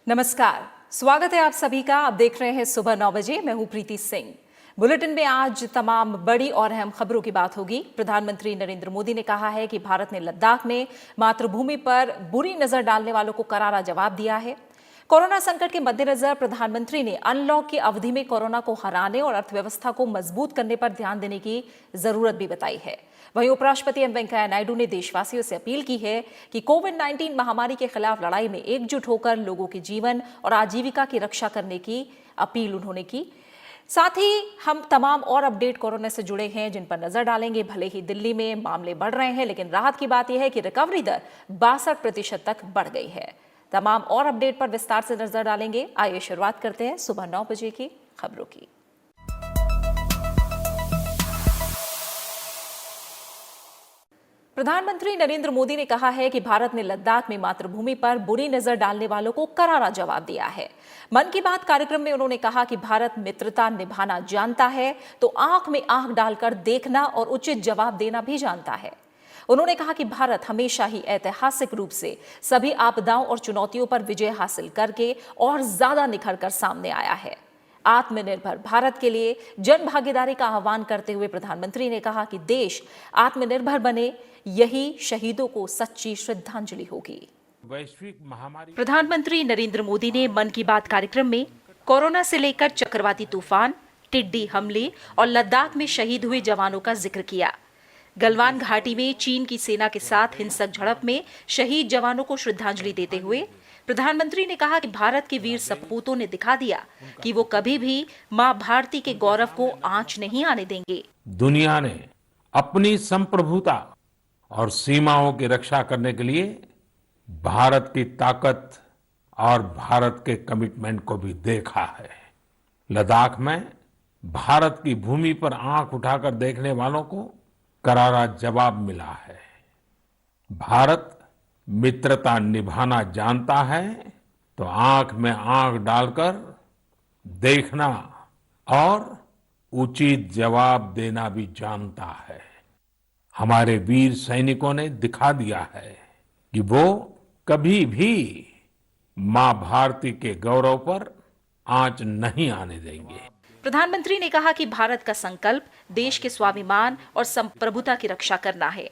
नमस्कार, स्वागत है आप सभी का। आप देख रहे हैं सुबह 9 बजे। मैं हूं प्रीति सिंह। बुलेटिन में आज तमाम बड़ी और अहम खबरों की बात होगी। प्रधानमंत्री नरेंद्र मोदी ने कहा है कि भारत ने लद्दाख में मातृभूमि पर बुरी नजर डालने वालों को करारा जवाब दिया है। कोरोना संकट के मद्देनजर प्रधानमंत्री ने अनलॉक की अवधि में कोरोना को हराने और अर्थव्यवस्था को मजबूत करने पर ध्यान देने की जरूरत भी बताई है। वहीं उपराष्ट्रपति एम वेंकैया नायडू ने देशवासियों से अपील की है कि कोविड-19 महामारी के खिलाफ लड़ाई में एकजुट होकर लोगों के जीवन और आजीविका की रक्षा करने की अपील उन्होंने की। साथ ही हम तमाम और अपडेट कोरोना से जुड़े हैं जिन पर नजर डालेंगे। भले ही दिल्ली में मामले बढ़ रहे हैं, लेकिन राहत की बात यह है कि रिकवरी दर 62% तक बढ़ गई है। तमाम और अपडेट पर विस्तार से नजर डालेंगे। आइए शुरुआत करते हैं सुबह 9 बजे की खबरों की। प्रधानमंत्री नरेंद्र मोदी ने कहा है कि भारत ने लद्दाख में मातृभूमि पर बुरी नजर डालने वालों को करारा जवाब दिया है। मन की बात कार्यक्रम में उन्होंने कहा कि भारत मित्रता निभाना जानता है तो आंख में आंख डालकर देखना और उचित जवाब देना भी जानता है। उन्होंने कहा कि भारत हमेशा ही ऐतिहासिक रूप से सभी आपदाओं और चुनौतियों पर विजय हासिल करके और ज्यादा निखर कर सामने आया है। आत्मनिर्भर भारत के लिए जन भागीदारी का आह्वान करते हुए प्रधानमंत्री ने कहा कि देश आत्मनिर्भर बने, यही शहीदों को सच्ची श्रद्धांजलि होगी। वैश्विक महामारी। प्रधानमंत्री नरेंद्र मोदी ने मन की बात कार्यक्रम में कोरोना से लेकर चक्रवाती तूफान, टिड्डी हमले और लद्दाख में शहीद हुए जवानों का जिक्र किया। गलवान घाटी में चीन की सेना के साथ हिंसक झड़प में शहीद जवानों को श्रद्धांजलि देते हुए प्रधानमंत्री ने कहा कि भारत के वीर सपूतों ने दिखा दिया कि वो कभी भी मां भारती के गौरव को आंच नहीं आने देंगे। दुनिया ने अपनी संप्रभुता और सीमाओं की रक्षा करने के लिए भारत की ताकत और भारत के कमिटमेंट को भी देखा है। लद्दाख में भारत की भूमि पर आंख उठाकर देखने वालों को करारा जवाब मिला है। भारत मित्रता निभाना जानता है तो आंख में आंख डालकर देखना और उचित जवाब देना भी जानता है। हमारे वीर सैनिकों ने दिखा दिया है कि वो कभी भी मां भारती के गौरव पर आंच नहीं आने देंगे। प्रधानमंत्री ने कहा कि भारत का संकल्प देश के स्वाभिमान और संप्रभुता की रक्षा करना है।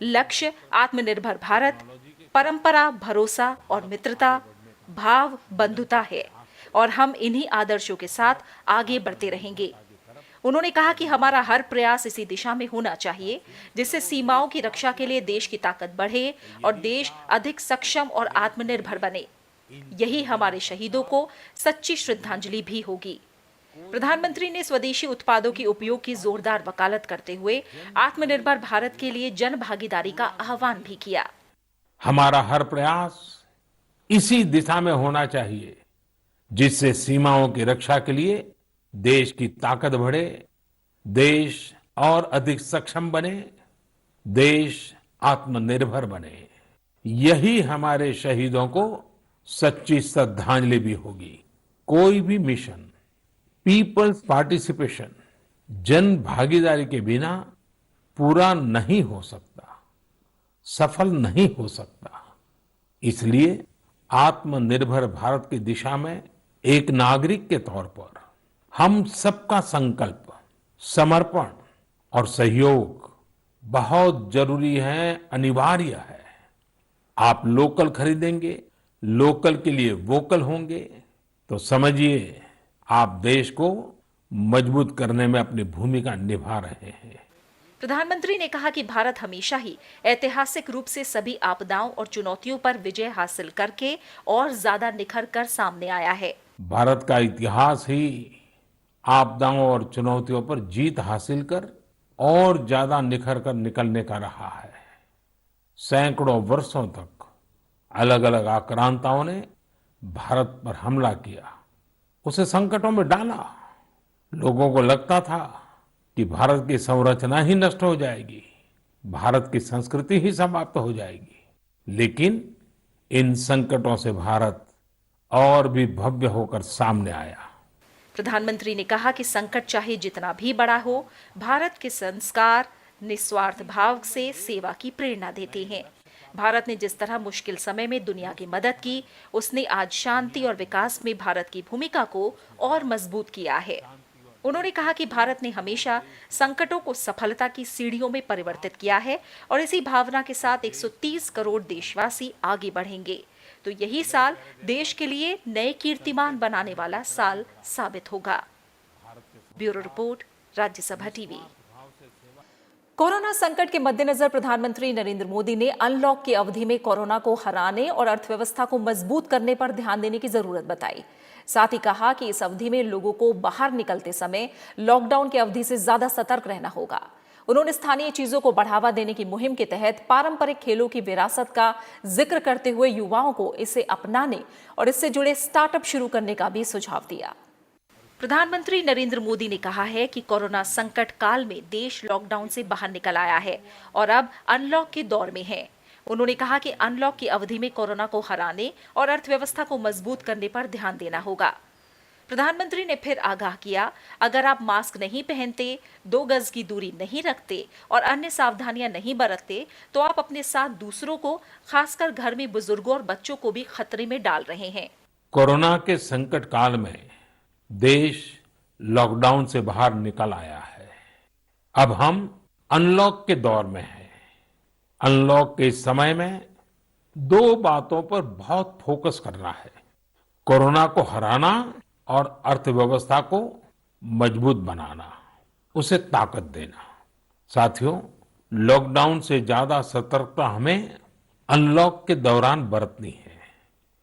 लक्ष्य आत्मनिर्भर भारत, परंपरा, भरोसा और मित्रता, भाव, बंधुता है और हम इन्हीं आदर्शों के साथ आगे बढ़ते रहेंगे। उन्होंने कहा कि हमारा हर प्रयास इसी दिशा में होना चाहिए जिससे सीमाओं की रक्षा के लिए देश की ताकत बढ़े और देश अधिक सक्षम और आत्मनिर्भर बने। यही हमारे शहीदों को सच्ची श्रद्धांजलि भी होगी। प्रधानमंत्री ने स्वदेशी उत्पादों के उपयोग की जोरदार वकालत करते हुए आत्मनिर्भर भारत के लिए जन भागीदारी का आह्वान भी किया। हमारा हर प्रयास इसी दिशा में होना चाहिए जिससे सीमाओं की रक्षा के लिए देश की ताकत बढ़े, देश और अधिक सक्षम बने, देश आत्मनिर्भर बने। यही हमारे शहीदों को सच्ची श्रद्धांजलि भी होगी। कोई भी मिशन पीपल्स पार्टिसिपेशन, जन भागीदारी के बिना पूरा नहीं हो सकता, सफल नहीं हो सकता। इसलिए आत्मनिर्भर भारत की दिशा में एक नागरिक के तौर पर हम सबका संकल्प, समर्पण और सहयोग बहुत जरूरी है, अनिवार्य है। आप लोकल खरीदेंगे, लोकल के लिए वोकल होंगे तो समझिए आप देश को मजबूत करने में अपनी भूमिका निभा रहे हैं। प्रधानमंत्री ने कहा कि भारत हमेशा ही ऐतिहासिक रूप से सभी आपदाओं और चुनौतियों पर विजय हासिल करके और ज्यादा निखर कर सामने आया है। भारत का इतिहास ही आपदाओं और चुनौतियों पर जीत हासिल कर और ज्यादा निखर कर निकलने का रहा है। सैकड़ों वर्षों तक अलग अलग आक्रांताओं ने भारत पर हमला किया, उसे संकटों में डाला। लोगों को लगता था कि भारत की संरचना ही नष्ट हो जाएगी, भारत की संस्कृति ही समाप्त हो जाएगी। लेकिन इन संकटों से भारत और भी भव्य होकर सामने आया। प्रधानमंत्री ने कहा कि संकट चाहे जितना भी बड़ा हो, भारत के संस्कार निस्वार्थ भाव से सेवा की प्रेरणा देते हैं। भारत ने जिस तरह मुश्किल समय में दुनिया की मदद की, उसने आज शांति और विकास में भारत की भूमिका को और मजबूत किया है। उन्होंने कहा कि भारत ने हमेशा संकटों को सफलता की सीढ़ियों में परिवर्तित किया है और इसी भावना के साथ 130 करोड़ देशवासी आगे बढ़ेंगे तो यही साल देश के लिए नए कीर्तिमान बनाने वाला साल साबित होगा। Bureau report, Rajya Sabha TV. Corona संकट के मद्देनजर प्रधानमंत्री नरेंद्र मोदी ने अनलॉक की अवधि में कोरोना को हराने और अर्थव्यवस्था को मजबूत करने पर ध्यान देने की जरूरत बताई। साथ ही कहा कि इस अवधि में लोगों को बाहर निकलते समय लॉकडाउन की अवधि से ज्यादा सतर्क रहना होगा। उन्होंने स्थानीय चीजों को बढ़ावा देने की मुहिम के तहत पारंपरिक खेलों की विरासत का जिक्र करते हुए युवाओं को इसे अपनाने और इससे जुड़े स्टार्टअप शुरू करने का भी सुझाव दिया। प्रधानमंत्री नरेंद्र मोदी ने कहा है कि कोरोना संकट काल में देश लॉकडाउन से बाहर निकल आया है और अब अनलॉक के दौर में है। उन्होंने कहा कि अनलॉक की अवधि में कोरोना को हराने और अर्थव्यवस्था को मजबूत करने पर ध्यान देना होगा। प्रधानमंत्री ने फिर आगाह किया, अगर आप मास्क नहीं पहनते, 2 गज की दूरी नहीं रखते और अन्य सावधानियां नहीं बरतते तो आप अपने साथ दूसरों को, खासकर घर में बुजुर्गों और बच्चों को भी खतरे में डाल रहे हैं। कोरोना के संकट काल में देश लॉकडाउन से बाहर निकल आया है। अब हम अनलॉक के दौर में हैं। अनलॉक के इस समय में 2 बातों पर बहुत फोकस करना है, कोरोना को हराना और अर्थव्यवस्था को मजबूत बनाना, उसे ताकत देना। साथियों, लॉकडाउन से ज्यादा सतर्कता हमें अनलॉक के दौरान बरतनी है।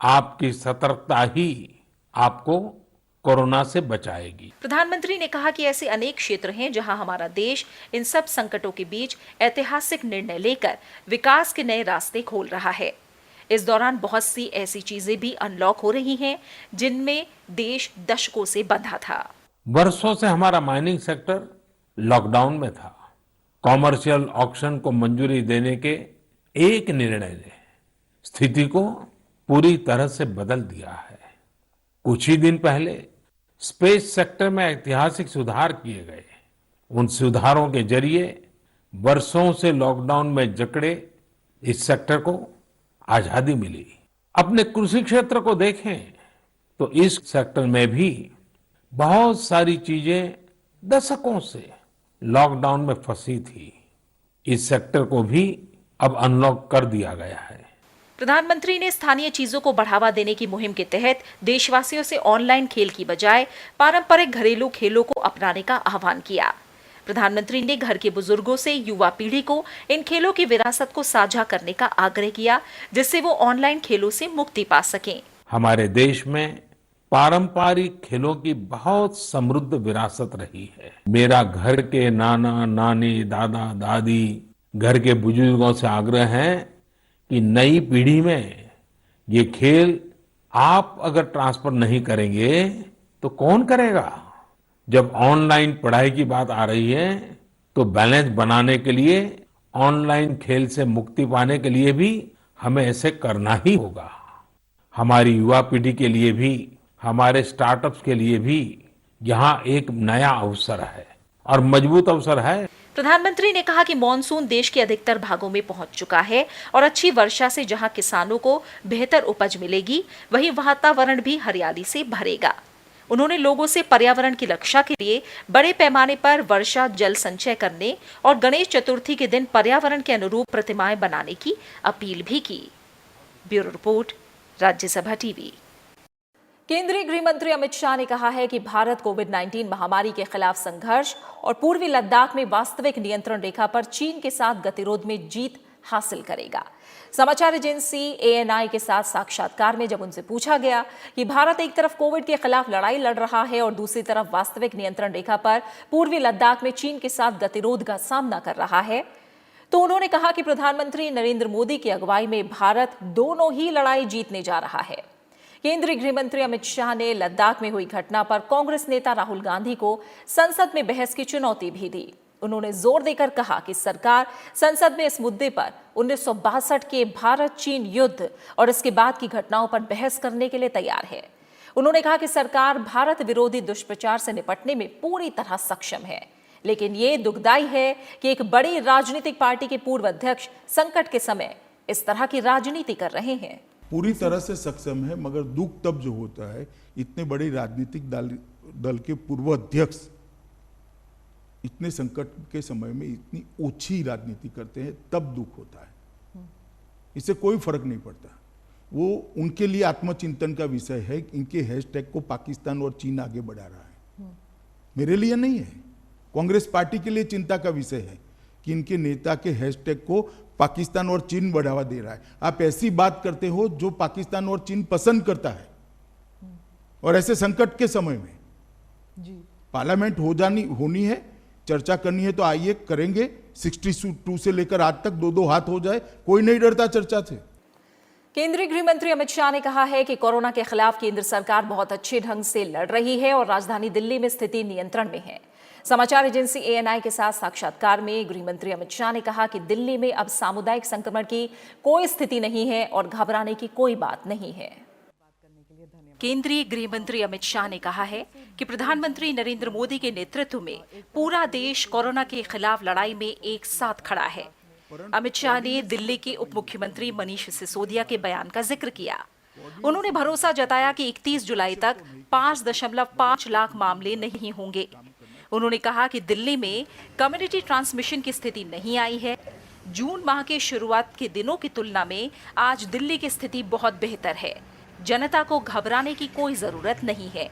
आपकी सतर्कता ही आपको कोरोना से बचाएगी। प्रधानमंत्री ने कहा कि ऐसे अनेक क्षेत्र हैं जहां हमारा देश इन सब संकटों के बीच ऐतिहासिक निर्णय लेकर विकास के नए रास्ते खोल रहा है। इस दौरान बहुत सी ऐसी चीजें भी अनलॉक हो रही हैं जिनमें देश दशकों से बंधा था। वर्षों से हमारा माइनिंग सेक्टर लॉकडाउन में था। कॉमर्शियल ऑक्शन को मंजूरी देने के एक निर्णय ने स्थिति को पूरी तरह से बदल दिया है। कुछ ही दिन पहले स्पेस सेक्टर में ऐतिहासिक सुधार किए गए। उन सुधारों के जरिए वर्षों से लॉकडाउन में जकड़े इस सेक्टर को आजादी मिली। अपने कृषि क्षेत्र को देखें तो इस सेक्टर में भी बहुत सारी चीजें दशकों से लॉकडाउन में फंसी थी। इस सेक्टर को भी अब अनलॉक कर दिया गया है। प्रधानमंत्री ने स्थानीय चीजों को बढ़ावा देने की मुहिम के तहत देशवासियों से ऑनलाइन खेल की बजाय पारंपरिक घरेलू खेलों को अपनाने का आह्वान किया। प्रधानमंत्री ने घर के बुजुर्गों से युवा पीढ़ी को इन खेलों की विरासत को साझा करने का आग्रह किया, जिससे वो ऑनलाइन खेलों से मुक्ति पा सकें। हमारे देश में पारंपरिक खेलों की बहुत समृद्ध विरासत रही है। मेरा घर के नाना नानी, दादा दादी, घर के बुजुर्गों से आग्रह है कि नई पीढ़ी में ये खेल आप अगर ट्रांसफर नहीं करेंगे तो कौन करेगा। जब ऑनलाइन पढ़ाई की बात आ रही है तो बैलेंस बनाने के लिए, ऑनलाइन खेल से मुक्ति पाने के लिए भी हमें ऐसे करना ही होगा। हमारी युवा पीढ़ी के लिए भी, हमारे स्टार्टअप्स के लिए भी यहाँ एक नया अवसर है और मजबूत अवसर है। प्रधानमंत्री ने कहा कि मॉनसून देश के अधिकतर भागों में पहुंच चुका है और अच्छी वर्षा से जहां किसानों को बेहतर उपज मिलेगी, वहीं वातावरण भी हरियाली से भरेगा। उन्होंने लोगों से पर्यावरण की रक्षा के लिए बड़े पैमाने पर वर्षा जल संचय करने और गणेश चतुर्थी के दिन पर्यावरण के अनुरूप प्रतिमाएं बनाने की अपील भी की। Bureau report, Rajya Sabha TV. केंद्रीय गृह मंत्री अमित शाह ने कहा है कि भारत कोविड-19 महामारी के खिलाफ संघर्ष और पूर्वी लद्दाख में वास्तविक नियंत्रण रेखा पर चीन के साथ गतिरोध में जीत हासिल करेगा। समाचार एजेंसी ANI के साथ साक्षात्कार में जब उनसे पूछा गया कि भारत एक तरफ कोविड के खिलाफ लड़ाई लड़ रहा है और दूसरी तरफ वास्तविक नियंत्रण रेखा पर पूर्वी लद्दाख में चीन के साथ गतिरोध का सामना कर रहा है, तो उन्होंने कहा कि प्रधानमंत्री नरेंद्र मोदी की अगुवाई में भारत दोनों ही लड़ाई जीतने जा रहा है। केंद्रीय गृह मंत्री अमित शाह ने लद्दाख में हुई घटना पर कांग्रेस नेता राहुल गांधी को संसद में बहस की चुनौती भी दी। उन्होंने जोर देकर कहा कि सरकार संसद में इस मुद्दे पर 1962 के भारत चीन युद्ध और इसके बाद की घटनाओं पर बहस करने के लिए तैयार है। उन्होंने कहा कि सरकार भारत विरोधी दुष्प्रचार से निपटने में पूरी तरह सक्षम है, लेकिन ये दुखदाई है कि एक बड़ी राजनीतिक पार्टी के पूर्व अध्यक्ष संकट के समय इस तरह की राजनीति कर रहे हैं। पूरी तरह से सक्षम है, मगर दुख तब जो होता है इतने बड़े राजनीतिक दल के पूर्व अध्यक्ष इतने संकट के समय में इतनी ओछी राजनीति करते हैं, तब दुख होता है। इससे कोई फर्क नहीं पड़ता। वो उनके लिए आत्मचिंतन का विषय है। इनके हैशटैग को पाकिस्तान और चीन आगे बढ़ा रहा है, मेरे लिए नहीं है। कांग्रेस पार्टी के लिए चिंता का विषय है कि इनके नेता के हैशटैग को पाकिस्तान और चीन बढ़ावा दे रहा है। आप ऐसी बात करते हो जो पाकिस्तान और चीन पसंद करता है, और ऐसे संकट के समय में पार्लियामेंट होनी है, चर्चा करनी है तो आइए करेंगे। 62 से लेकर आज तक 2-2 हाथ हो जाए, कोई नहीं डरता चर्चा से। केंद्रीय गृह मंत्री अमित शाह ने कहा है कि कोरोना के खिलाफ केंद्र सरकार बहुत अच्छे ढंग से लड़ रही है और राजधानी दिल्ली में स्थिति नियंत्रण में है। समाचार एजेंसी ANI के साथ साक्षात्कार में गृह मंत्री अमित शाह ने कहा कि दिल्ली में अब सामुदायिक संक्रमण की कोई स्थिति नहीं है और घबराने की कोई बात नहीं है। केंद्रीय गृह मंत्री अमित शाह ने कहा है कि प्रधानमंत्री नरेंद्र मोदी के नेतृत्व में पूरा देश कोरोना के खिलाफ लड़ाई में एक साथ खड़ा है। अमित शाह ने दिल्ली के उप मुख्यमंत्री मनीष सिसोदिया के बयान का जिक्र किया। उन्होंने भरोसा जताया कि 31 जुलाई तक 5.5 लाख मामले नहीं होंगे। उन्होंने कहा कि दिल्ली में कम्युनिटी ट्रांसमिशन की स्थिति नहीं आई है। जून माह के शुरुआत के दिनों की तुलना में आज दिल्ली की स्थिति बहुत बेहतर है। जनता को घबराने की कोई जरूरत नहीं है।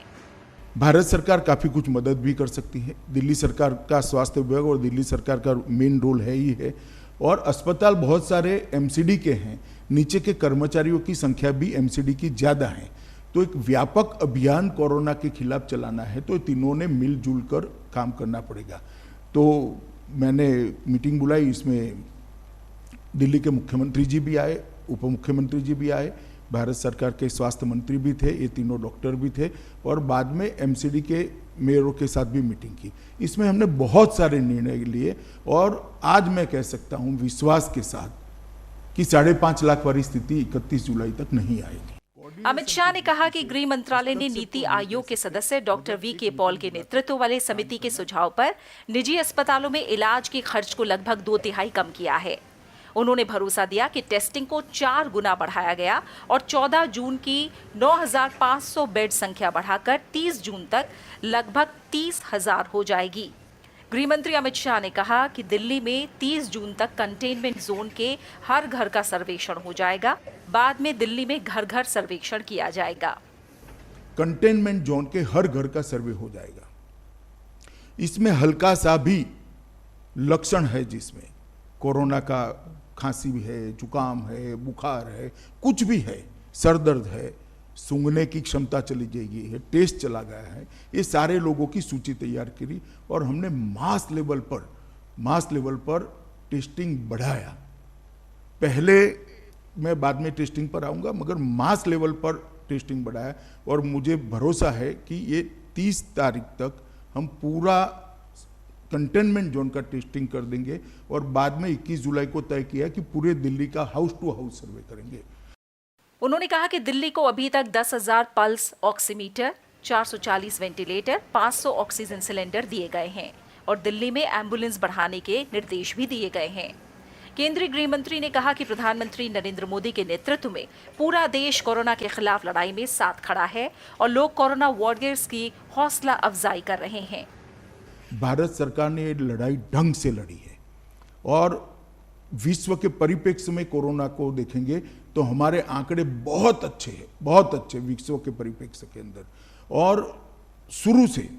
भारत सरकार काफी कुछ मदद भी कर सकती है। दिल्ली सरकार का स्वास्थ्य विभाग और दिल्ली सरकार का मेन रोल है ही है, और अस्पताल बहुत सारे MCD के हैं। नीचे के कर्मचारियों की संख्या भी MCD की ज्यादा है। तो एक व्यापक अभियान कोरोना के खिलाफ चलाना है, तो तीनों ने मिलजुल कर काम करना पड़ेगा। तो मैंने मीटिंग बुलाई, इसमें दिल्ली के मुख्यमंत्री जी भी आए, उप मुख्यमंत्री जी भी आए, भारत सरकार के स्वास्थ्य मंत्री भी थे, ये तीनों डॉक्टर भी थे, और बाद में MCD के मेयरों के साथ भी मीटिंग की। इसमें हमने बहुत सारे निर्णय लिए, और आज मैं कह सकता हूं विश्वास के साथ कि 5.5 लाख वाली स्थिति 31 जुलाई तक नहीं आएगी। अमित शाह ने कहा कि गृह मंत्रालय ने नीति आयोग के सदस्य डॉक्टर VK पॉल के नेतृत्व वाले समिति के सुझाव पर निजी अस्पतालों में इलाज के खर्च को लगभग 2/3 कम किया है। उन्होंने भरोसा दिया कि टेस्टिंग को 4 गुना बढ़ाया गया और 14 जून की 9,500 बेड संख्या बढ़ाकर 30 जून तक लगभग 30,000 हो जाएगी। गृह मंत्री अमित शाह ने कहा कि दिल्ली में 30 जून तक कंटेनमेंट जोन के हर घर का सर्वेक्षण हो जाएगा। बाद में दिल्ली में घर घर सर्वेक्षण किया जाएगा। कंटेनमेंट जोन के हर घर का सर्वे हो जाएगा। इसमें हल्का सा भी लक्षण है, जिसमें कोरोना का खांसी भी है, जुकाम है, बुखार है, कुछ भी है, सर दर्द है, सूंघने की क्षमता चली गई है, टेस्ट चला गया है, ये सारे लोगों की सूची तैयार करी और हमने मास लेवल पर टेस्टिंग बढ़ाया। पहले मैं बाद में टेस्टिंग पर आऊंगा, मगर मास लेवल पर टेस्टिंग बढ़ाया, और मुझे भरोसा है कि ये 30 तारीख तक हम पूरा कंटेनमेंट जोन का टेस्टिंग कर देंगे, और बाद में 21 जुलाई को तय किया कि पूरे दिल्ली का हाउस टू हाउस सर्वे करेंगे। उन्होंने कहा कि दिल्ली को अभी तक 10,000 pulse oximeter, 440 ventilator, 500 oxygen cylinder दिए गए हैं और दिल्ली में एम्बुलेंस बढ़ाने के निर्देश भी दिए गए हैं। केंद्रीय गृह मंत्री ने कहा कि प्रधानमंत्री नरेंद्र मोदी के नेतृत्व में पूरा देश कोरोना के खिलाफ लड़ाई में साथ खड़ा है और लोग कोरोना वॉरियर्स की हौसला अफजाई कर रहे हैं। भारत सरकार ने ये लड़ाई ढंग से लड़ी है, और विश्व के परिप्रेक्ष्य में कोरोना को देखेंगे तो हमारे आंकड़े बहुत अच्छे हैं, बहुत अच्छे विश्व के परिप्रेक्ष्य के अंदर। और शुरू से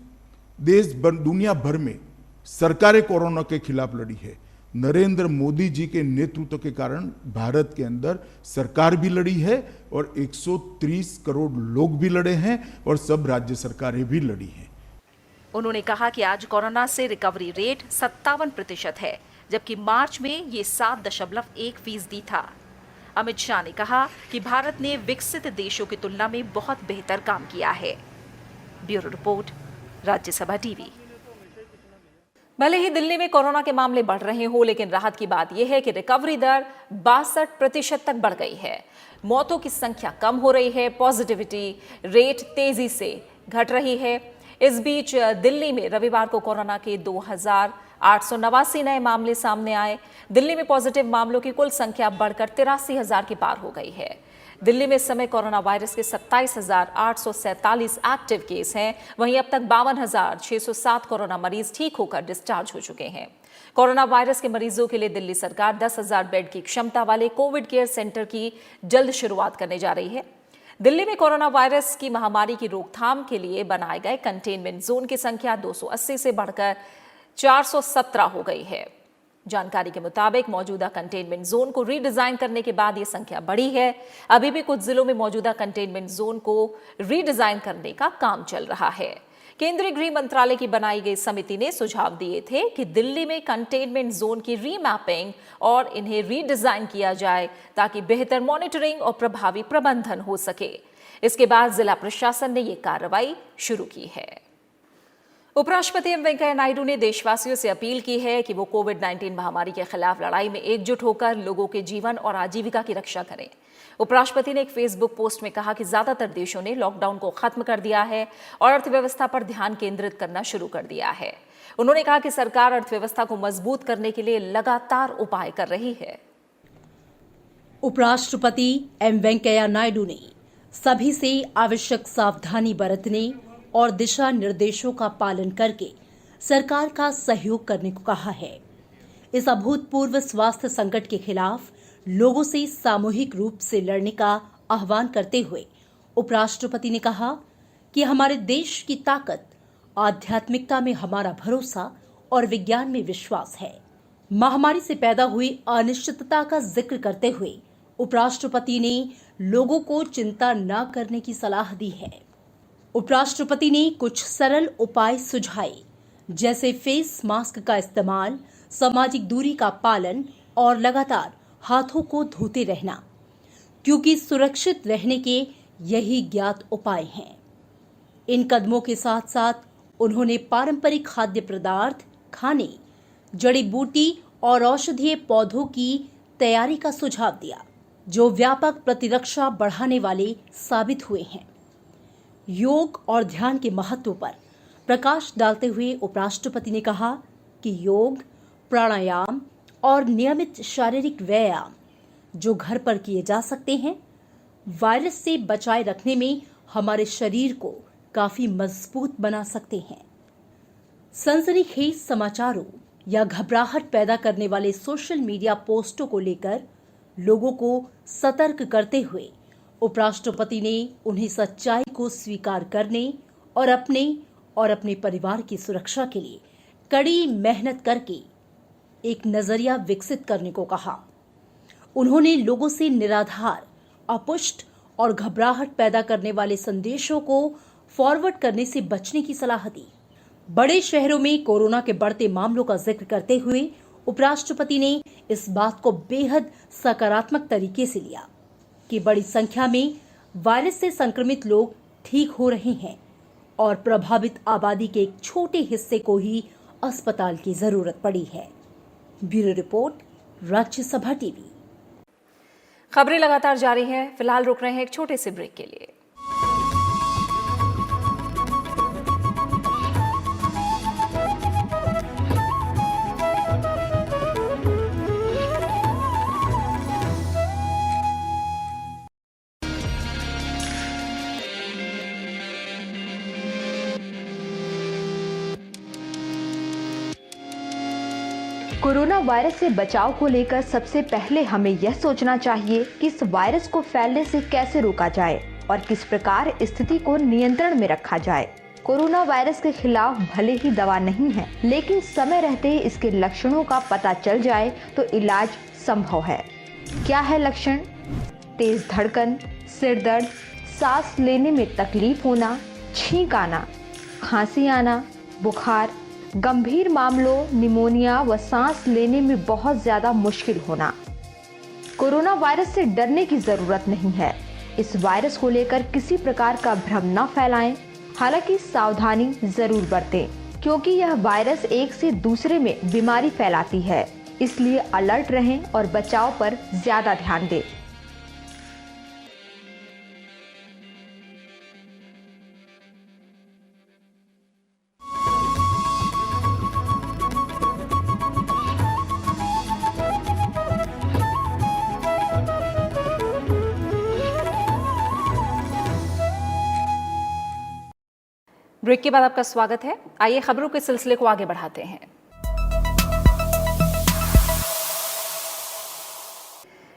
देश भर, दुनिया भर में सरकारें कोरोना के खिलाफ लड़ी है। नरेंद्र मोदी जी के नेतृत्व के कारण भारत के अंदर सरकार भी लड़ी है, और 130 करोड़ लोग भी लड़े हैं, और सब राज्य सरकारें भी लड़ी हैं। उन्होंने कहा कि आज कोरोना से रिकवरी रेट 57% है, जबकि मार्च में ये 7.1% था। अमित शाह ने कहा कि भारत ने विकसित देशों की तुलना में बहुत बेहतर काम किया है। Bureau report, Rajya Sabha TV. भले ही दिल्ली में कोरोना के मामले बढ़ रहे हो, लेकिन राहत की बात यह है कि रिकवरी दर 62% तक बढ़ गई है। मौतों की संख्या कम हो रही है, पॉजिटिविटी रेट तेजी से घट रही है। इस बीच दिल्ली में रविवार को कोरोना के 2,000 889 नए मामले सामने आए। दिल्ली में पॉजिटिव मामलों की कुल संख्या बढ़कर 83,000 के पार हो गई है। दिल्ली में इस समय कोरोना वायरस के 27,847 एक्टिव केस हैं। वहीं अब तक 52,607 कोरोना मरीज ठीक होकर डिस्चार्ज हो चुके हैं। कोरोना वायरस के मरीजों के लिए दिल्ली सरकार 10,000 बेड की क्षमता वाले कोविड केयर सेंटर की जल्द शुरुआत करने जा रही है। दिल्ली में कोरोना वायरस की महामारी की रोकथाम के लिए बनाए गए कंटेनमेंट जोन की संख्या 280 से बढ़कर 417 हो गई है। जानकारी के मुताबिक मौजूदा कंटेनमेंट जोन को रीडिजाइन करने के बाद यह संख्या बढ़ी है। अभी भी कुछ जिलों में मौजूदा कंटेनमेंट जोन को रीडिजाइन करने का काम चल रहा है। केंद्रीय गृह मंत्रालय की बनाई गई समिति ने सुझाव दिए थे कि दिल्ली में कंटेनमेंट जोन की रीमैपिंग और इन्हें रीडिजाइन किया जाए ताकि बेहतर मॉनिटरिंग और प्रभावी प्रबंधन हो सके। इसके बाद जिला प्रशासन ने यह कार्रवाई शुरू की है। उपराष्ट्रपति एम वेंकैया नायडू ने देशवासियों से अपील की है कि वो कोविड-19 महामारी के खिलाफ लड़ाई में एकजुट होकर लोगों के जीवन और आजीविका की रक्षा करें। उपराष्ट्रपति ने एक फेसबुक पोस्ट में कहा कि ज्यादातर देशों ने लॉकडाउन को खत्म कर दिया है और अर्थव्यवस्था पर ध्यान केंद्रित करना शुरू कर दिया है। उन्होंने कहा कि सरकार अर्थव्यवस्था को मजबूत करने के लिए लगातार उपाय कर रही है। उपराष्ट्रपति एम वेंकैया नायडू ने सभी से आवश्यक सावधानी बरतने और दिशा निर्देशों का पालन करके सरकार का सहयोग करने को कहा है। इस अभूतपूर्व स्वास्थ्य संकट के खिलाफ लोगों से सामूहिक रूप से लड़ने का आह्वान करते हुए उपराष्ट्रपति ने कहा कि हमारे देश की ताकत आध्यात्मिकता में हमारा भरोसा और विज्ञान में विश्वास है। महामारी से पैदा हुई अनिश्चितता का जिक्र करते हुए उपराष्ट्रपति ने लोगों को चिंता न करने की सलाह दी है। उपराष्ट्रपति ने कुछ सरल उपाय सुझाए, जैसे फेस मास्क का इस्तेमाल, सामाजिक दूरी का पालन और लगातार हाथों को धोते रहना, क्योंकि सुरक्षित रहने के यही ज्ञात उपाय हैं। इन कदमों के साथ साथ उन्होंने पारंपरिक खाद्य पदार्थ खाने, जड़ी बूटी और औषधीय पौधों की तैयारी का सुझाव दिया, जो व्यापक प्रतिरक्षा बढ़ाने वाले साबित हुए हैं। योग और ध्यान के महत्व पर प्रकाश डालते हुए उपराष्ट्रपति ने कहा कि योग, प्राणायाम और नियमित शारीरिक व्यायाम जो घर पर किए जा सकते हैं, वायरस से बचाए रखने में हमारे शरीर को काफी मजबूत बना सकते हैं। सनसनीखेज समाचारों या घबराहट पैदा करने वाले सोशल मीडिया पोस्टों को लेकर लोगों को सतर्क करते हुए उपराष्ट्रपति ने उन्हें सच्चाई को स्वीकार करने और अपने परिवार की सुरक्षा के लिए कड़ी मेहनत करके एक नजरिया विकसित करने को कहा। उन्होंने लोगों से निराधार, अपुष्ट और घबराहट पैदा करने वाले संदेशों को फॉरवर्ड करने से बचने की सलाह दी। बड़े शहरों में कोरोना के बढ़ते मामलों का जिक्र करते हुए उपराष्ट्रपति ने इस बात को बेहद सकारात्मक तरीके से लिया कि बड़ी संख्या में वायरस से संक्रमित लोग ठीक हो रहे हैं और प्रभावित आबादी के एक छोटे हिस्से को ही अस्पताल की जरूरत पड़ी है। Bureau report, Rajya Sabha TV. खबरें लगातार जारी हैं। फिलहाल रुक रहे हैं एक छोटे से ब्रेक के लिए। कोरोना वायरस से बचाव को लेकर सबसे पहले हमें यह सोचना चाहिए कि इस वायरस को फैलने से कैसे रोका जाए और किस प्रकार स्थिति को नियंत्रण में रखा जाए। कोरोना वायरस के खिलाफ भले ही दवा नहीं है, लेकिन समय रहते ही इसके लक्षणों का पता चल जाए तो इलाज संभव है। क्या है लक्षण? तेज धड़कन, सिर दर्द, सांस लेने में तकलीफ होना, छींक आना, खांसी आना, बुखार, गंभीर मामलों निमोनिया व सांस लेने में बहुत ज्यादा मुश्किल होना। कोरोना वायरस से डरने की जरूरत नहीं है। इस वायरस को लेकर किसी प्रकार का भ्रम न फैलाएं। हालांकि सावधानी जरूर बरतें, क्योंकि यह वायरस एक से दूसरे में बीमारी फैलाती है। इसलिए अलर्ट रहें और बचाव पर ज्यादा ध्यान दें। ब्रेक के बाद आपका स्वागत है। आइए खबरों के सिलसिले को आगे बढ़ाते हैं।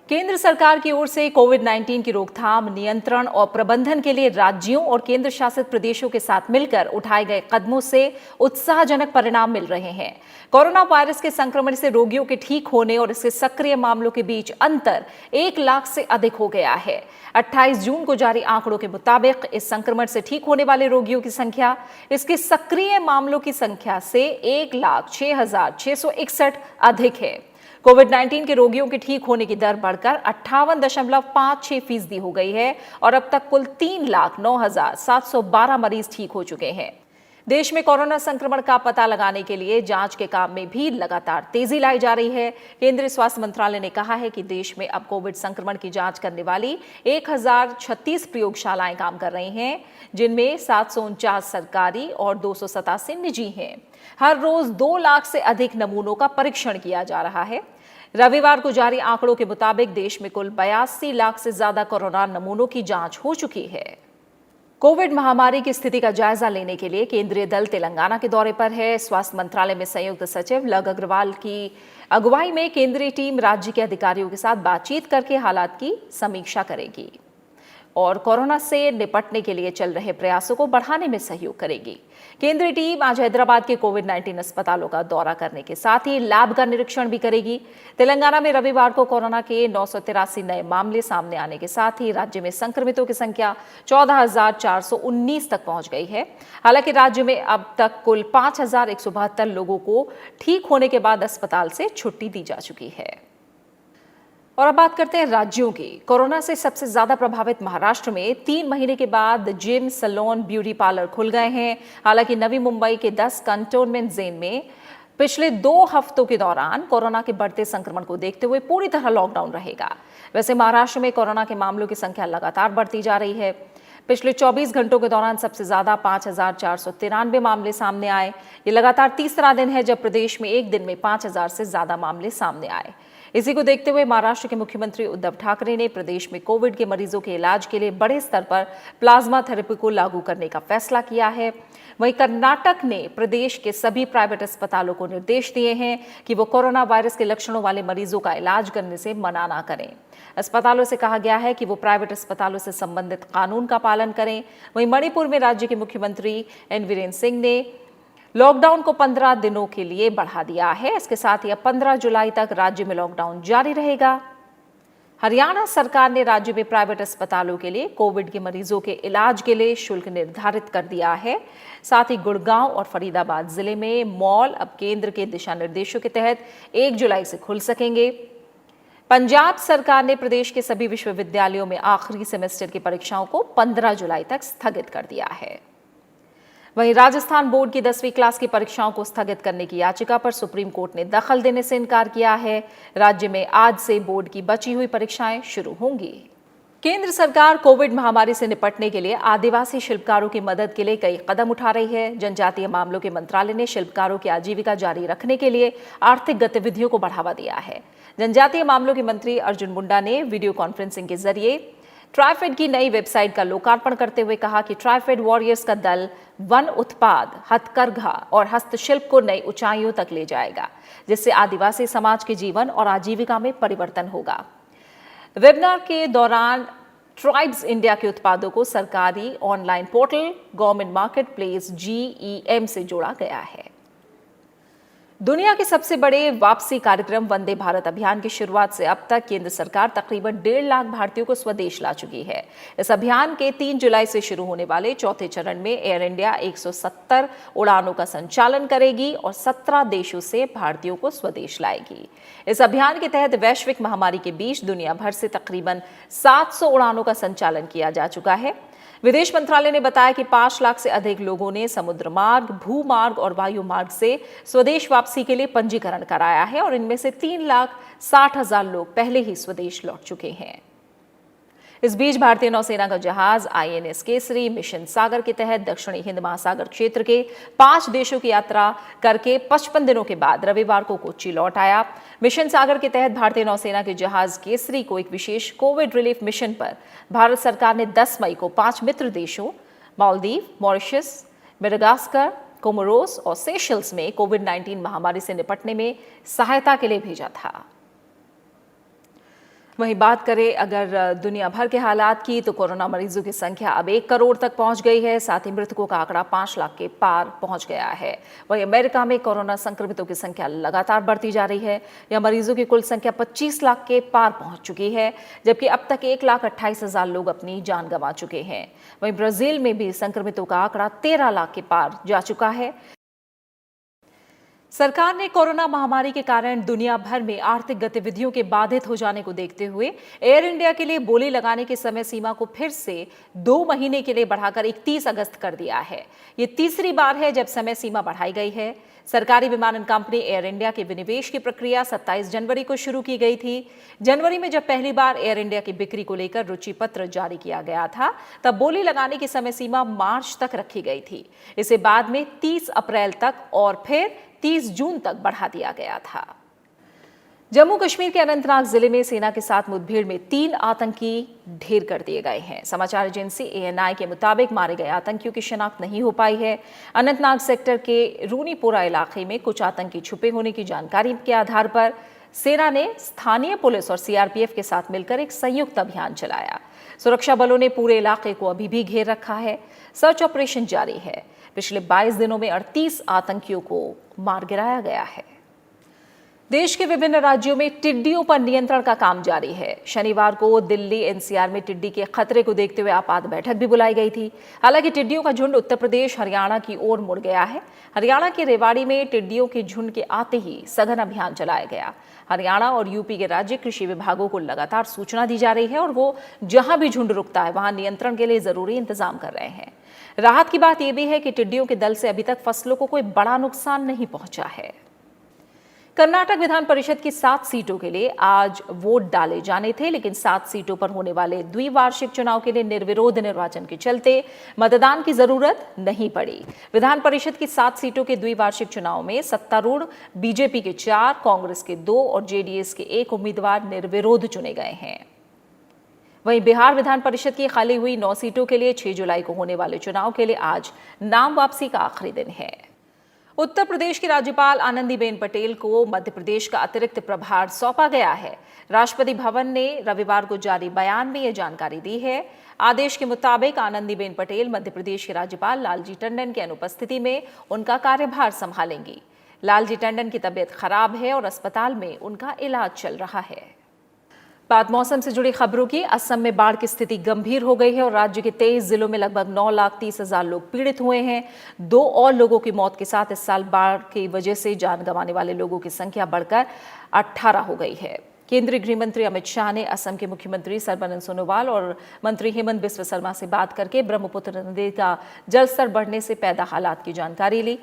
केंद्र सरकार की ओर से कोविड-19 की रोकथाम, नियंत्रण और प्रबंधन के लिए राज्यों और केंद्र शासित प्रदेशों के साथ मिलकर उठाए गए कदमों से उत्साहजनक परिणाम मिल रहे हैं। कोरोना वायरस के संक्रमण से रोगियों के ठीक होने और इसके सक्रिय मामलों के बीच अंतर 1 लाख से अधिक हो गया है। 28 जून को जारी आंकड़ों के मुताबिक इस संक्रमण से ठीक होने वाले रोगियों की संख्या इसके सक्रिय मामलों की संख्या से 1,06,661 अधिक है। कोविड-19 के रोगियों के ठीक होने की दर बढ़कर 58.56% हो गई है और अब तक कुल 3,09,712 मरीज ठीक हो चुके हैं। देश में कोरोना संक्रमण का पता लगाने के लिए जांच के काम में भी लगातार तेजी लाई जा रही है। केंद्रीय स्वास्थ्य मंत्रालय ने कहा है कि देश में अब कोविड संक्रमण की जांच करने वाली 1036 प्रयोगशालाएं काम कर रही हैं, जिनमें 749 सरकारी और 287 निजी हैं। हर रोज 2 लाख से अधिक नमूनों का परीक्षण किया जा रहा है। रविवार को जारी आंकड़ों के मुताबिक देश में कुल 82 लाख से ज्यादा कोरोना नमूनों की जांच हो चुकी है। कोविड महामारी की स्थिति का जायजा लेने के लिए केंद्रीय दल तेलंगाना के दौरे पर है। स्वास्थ्य मंत्रालय में संयुक्त सचिव लव अग्रवाल की अगुवाई में केंद्रीय टीम राज्य के अधिकारियों के साथ बातचीत करके हालात की समीक्षा करेगी और कोरोना से निपटने के लिए चल रहे प्रयासों को बढ़ाने में सहयोग करेगी। केंद्रीय टीम आज हैदराबाद के कोविड-19 अस्पतालों का दौरा करने के साथ ही लैब का निरीक्षण भी करेगी। तेलंगाना में रविवार को कोरोना के 983 नए मामले सामने आने के साथ ही राज्य में संक्रमितों की संख्या 14,419 तक पहुंच गई है। हालांकि राज्य में अब तक कुल 5,172 लोगों को ठीक होने के बाद अस्पताल से छुट्टी दी जा चुकी है। और अब बात करते हैं राज्यों की। कोरोना से सबसे ज्यादा प्रभावित महाराष्ट्र में 3 महीने के बाद जिम, सैलून, ब्यूटी पार्लर खुल गए हैं। हालांकि नवी मुंबई के 10 कंटोनमेंट जोन में पिछले 2 हफ्तों के दौरान कोरोना के बढ़ते संक्रमण को देखते हुए पूरी तरह लॉकडाउन रहेगा। वैसे महाराष्ट्र में कोरोना के मामलों की संख्या लगातार बढ़ती जा रही है। पिछले 24 घंटों के दौरान सबसे ज्यादा 5,493 मामले सामने आए। ये लगातार तीसरा दिन है जब प्रदेश में एक दिन में 5,000 से ज्यादा मामले सामने आए। इसी को देखते हुए महाराष्ट्र के मुख्यमंत्री उद्धव ठाकरे ने प्रदेश में कोविड के मरीजों के इलाज के लिए बड़े स्तर पर प्लाज्मा थेरेपी को लागू करने का फैसला किया है। वहीं कर्नाटक ने प्रदेश के सभी प्राइवेट अस्पतालों को निर्देश दिए हैं कि वो कोरोना वायरस के लक्षणों वाले मरीजों का इलाज करने से मना ना करें। अस्पतालों से कहा गया है कि वो प्राइवेट अस्पतालों से संबंधित कानून का पालन करें। वहीं मणिपुर में राज्य के मुख्यमंत्री एन वीरेन सिंह ने लॉकडाउन को 15 दिनों के लिए बढ़ा दिया है। इसके साथ ही अब 15 जुलाई तक राज्य में लॉकडाउन जारी रहेगा। हरियाणा सरकार ने राज्य में प्राइवेट अस्पतालों के लिए कोविड के मरीजों के इलाज के लिए शुल्क निर्धारित कर दिया है। साथ ही गुड़गांव और फरीदाबाद जिले में मॉल अब केंद्र के दिशा निर्देशों के तहत 1 जुलाई से खुल सकेंगे। पंजाब सरकार ने प्रदेश के सभी विश्वविद्यालयों में आखिरी सेमेस्टर की परीक्षाओं को 15 जुलाई तक स्थगित कर दिया है। वहीं राजस्थान बोर्ड की 10वीं क्लास की परीक्षाओं को स्थगित करने की याचिका पर सुप्रीम कोर्ट ने दखल देने से इनकार किया है। राज्य में आज से बोर्ड की बची हुई परीक्षाएं शुरू होंगी। केंद्र सरकार कोविड महामारी से निपटने के लिए आदिवासी शिल्पकारों की मदद के लिए कई कदम उठा रही है। जनजातीय मामलों के मंत्रालय ने शिल्पकारों की आजीविका जारी रखने के लिए आर्थिक गतिविधियों को बढ़ावा दिया है। जनजातीय मामलों के मंत्री अर्जुन मुंडा ने वीडियो कॉन्फ्रेंसिंग के जरिए ट्राइफेड की नई वेबसाइट का लोकार्पण करते हुए कहा कि ट्राइफेड वॉरियर्स का दल वन उत्पाद, हथकरघा और हस्तशिल्प को नई ऊंचाइयों तक ले जाएगा, जिससे आदिवासी समाज के जीवन और आजीविका में परिवर्तन होगा। वेबिनार के दौरान ट्राइब्स इंडिया के उत्पादों को सरकारी online portal government market place GEM से जोड़ा गया है। दुनिया के सबसे बड़े वापसी कार्यक्रम वंदे भारत अभियान की शुरुआत से अब तक केंद्र सरकार तकरीबन 1.5 लाख भारतीयों को स्वदेश ला चुकी है। इस अभियान के 3 जुलाई से शुरू होने वाले चौथे चरण में एयर इंडिया 170 उड़ानों का संचालन करेगी और 17 देशों से भारतीयों को स्वदेश लाएगी। इस अभियान के तहत वैश्विक महामारी के बीच दुनिया भर से तकरीबन 700 उड़ानों का संचालन किया जा चुका है। विदेश मंत्रालय ने बताया कि 5 लाख से अधिक लोगों ने समुद्र मार्ग, भूमार्ग और वायु मार्ग से स्वदेश वापसी के लिए पंजीकरण कराया है और इनमें से 3,60,000 लोग पहले ही स्वदेश लौट चुके हैं। इस बीच भारतीय नौसेना का जहाज INS केसरी मिशन सागर के तहत दक्षिणी हिंद महासागर क्षेत्र के 5 देशों की यात्रा करके 55 दिनों के बाद रविवार को कोच्चि लौट आया। मिशन सागर के तहत भारतीय नौसेना के जहाज केसरी को एक विशेष कोविड रिलीफ मिशन पर भारत सरकार ने 10 मई को 5 मित्र देशों मालदीव, मॉरिशस, मेडागास्कर, कोमोरोस और सेशल्स में कोविड-19 महामारी से निपटने में सहायता के लिए भेजा था। वहीं बात करें अगर दुनिया भर के हालात की, तो कोरोना मरीजों की संख्या अब 1 करोड़ तक पहुंच गई है। साथ ही मृतकों का आंकड़ा 5 लाख के पार पहुंच गया है। वहीं अमेरिका में कोरोना संक्रमितों की संख्या लगातार बढ़ती जा रही है। यह मरीजों की कुल संख्या 25 लाख के पार पहुंच चुकी है, जबकि अब तक 1,28,000 लोग अपनी जान गंवा चुके हैं। वहीं ब्राजील में भी संक्रमितों का आंकड़ा 13 लाख के पार जा चुका है। सरकार ने कोरोना महामारी के कारण दुनिया भर में आर्थिक गतिविधियों के बाधित हो जाने को देखते हुए एयर इंडिया के लिए बोली लगाने की समय सीमा को फिर से 2 महीने के लिए बढ़ाकर 31 अगस्त कर दिया है। ये तीसरी बार है जब समय सीमा बढ़ाई गई है। सरकारी विमानन कंपनी एयर इंडिया के विनिवेश की प्रक्रिया 27 जनवरी को शुरू की गई थी। जनवरी में जब पहली बार एयर इंडिया की बिक्री को लेकर रुचि पत्र जारी किया गया था, तब बोली लगाने की समय सीमा मार्च तक रखी गई थी। इसे बाद में 30 अप्रैल तक और फिर 30 जून तक बढ़ा दिया गया था। जम्मू कश्मीर के अनंतनाग जिले में सेना के साथ मुठभेड़ में 3 आतंकी ढेर कर दिए गए हैं। समाचार एजेंसी ANI के मुताबिक मारे गए आतंकियों की शिनाख्त नहीं हो पाई है। अनंतनाग सेक्टर के रूनीपोरा इलाके में कुछ आतंकी छुपे होने की जानकारी के आधार पर सेना ने स्थानीय पुलिस और CRPF के साथ मिलकर एक संयुक्त अभियान चलाया। सुरक्षा बलों ने पूरे इलाके को अभी भी घेर रखा है। सर्च ऑपरेशन जारी है। पिछले 22 दिनों में 38 आतंकियों को मार गिराया गया है। देश के विभिन्न राज्यों में टिड्डियों पर नियंत्रण का काम जारी है। शनिवार को दिल्ली NCR में टिड्डी के खतरे को देखते हुए आपात बैठक भी बुलाई गई थी। हालांकि टिड्डियों का झुंड उत्तर प्रदेश, हरियाणा की ओर मुड़ गया है। हरियाणा के रेवाड़ी में टिड्डियों के झुंड के आते ही सघन अभियान चलाया गया। हरियाणा और यूपी के राज्य कृषि विभागों को लगातार सूचना दी जा रही है और वो जहां भी झुंड रुकता है वहां नियंत्रण के लिए जरूरी इंतजाम कर रहे हैं। राहत की बात यह भी है कि टिड्डियों के दल से अभी तक फसलों को कोई बड़ा नुकसान नहीं पहुंचा है। कर्नाटक विधान परिषद की 7 सीटों के लिए आज वोट डाले जाने थे, लेकिन 7 सीटों पर होने वाले द्विवार्षिक चुनाव के लिए निर्विरोध निर्वाचन के चलते मतदान की जरूरत नहीं पड़ी। विधान परिषद की 7 सीटों के द्विवार्षिक चुनाव में सत्तारूढ़ बीजेपी के 4, कांग्रेस के 2 और जेडीएस के 1 उम्मीदवार निर्विरोध चुने गए हैं। वहीं बिहार विधान परिषद की खाली हुई 9 सीटों के लिए 6 जुलाई को होने वाले चुनाव के लिए आज नाम वापसी का आखिरी दिन है। उत्तर प्रदेश की राज्यपाल आनंदीबेन पटेल को मध्य प्रदेश का अतिरिक्त प्रभार सौंपा गया है। राष्ट्रपति भवन ने रविवार को जारी बयान में यह जानकारी दी है। आदेश के मुताबिक आनंदीबेन पटेल मध्य प्रदेश के राज्यपाल लालजी टंडन की अनुपस्थिति में उनका कार्यभार संभालेंगी। लालजी टंडन की तबीयत खराब है और अस्पताल में उनका इलाज चल रहा है। बात मौसम से जुड़ी खबरों की। असम में बाढ़ की स्थिति गंभीर हो गई है और राज्य के 23 जिलों में लगभग 9,30,000 लोग पीड़ित हुए हैं। 2 और लोगों की मौत के साथ इस साल बाढ़ की वजह से जान गंवाने वाले लोगों की संख्या बढ़कर 18 हो गई है। केंद्रीय गृह मंत्री अमित शाह ने असम के मुख्यमंत्री सर्बानंद सोनोवाल और मंत्री हेमंत बिस्वा शर्मा से बात करके ब्रह्मपुत्र नदी का जलस्तर बढ़ने से पैदा हालात की जानकारी ली।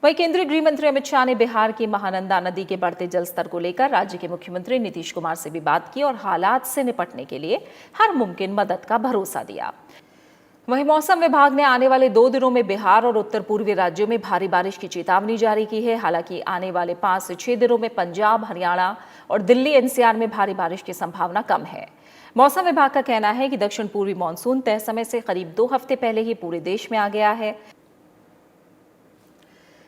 वहीं केंद्रीय गृह मंत्री अमित शाह ने बिहार की महानंदा नदी के बढ़ते जलस्तर को लेकर राज्य के मुख्यमंत्री नीतीश कुमार से भी बात की और हालात से निपटने के लिए हर मुमकिन मदद का भरोसा दिया। वहीं मौसम विभाग ने आने वाले 2 दिनों में बिहार और उत्तर पूर्वी राज्यों में भारी बारिश की चेतावनी जारी की है। हालांकि आने वाले 5 से 6 दिनों में पंजाब, हरियाणा और दिल्ली NCR में भारी बारिश की संभावना कम है। मौसम विभाग का कहना है कि दक्षिण पूर्वी मानसून तय समय से करीब 2 हफ्ते पहले ही पूरे देश में आ गया है।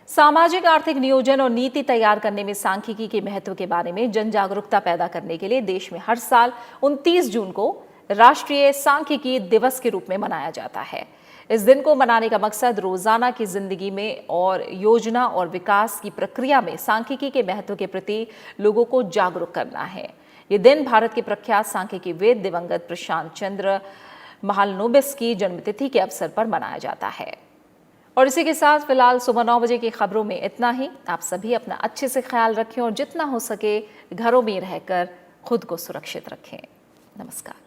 सामाजिक आर्थिक नियोजन और नीति तैयार करने में सांख्यिकी के महत्व के बारे में जन जागरूकता पैदा करने के लिए देश में हर साल 29 जून को राष्ट्रीय सांख्यिकी दिवस के रूप में मनाया जाता है। इस दिन को मनाने का मकसद रोजाना की जिंदगी में और योजना और विकास की प्रक्रिया में सांख्यिकी के महत्व के प्रति लोगों को जागरूक करना है। ये दिन भारत के प्रख्यात सांख्यिकीविद दिवंगत प्रशांत चंद्र महालनोबिस की जन्मतिथि के अवसर पर मनाया जाता है। और इसी के साथ फिलहाल सुबह 9 बजे की खबरों में इतना ही। आप सभी अपना अच्छे से ख्याल रखें और जितना हो सके घरों में रहकर खुद को सुरक्षित रखें। नमस्कार।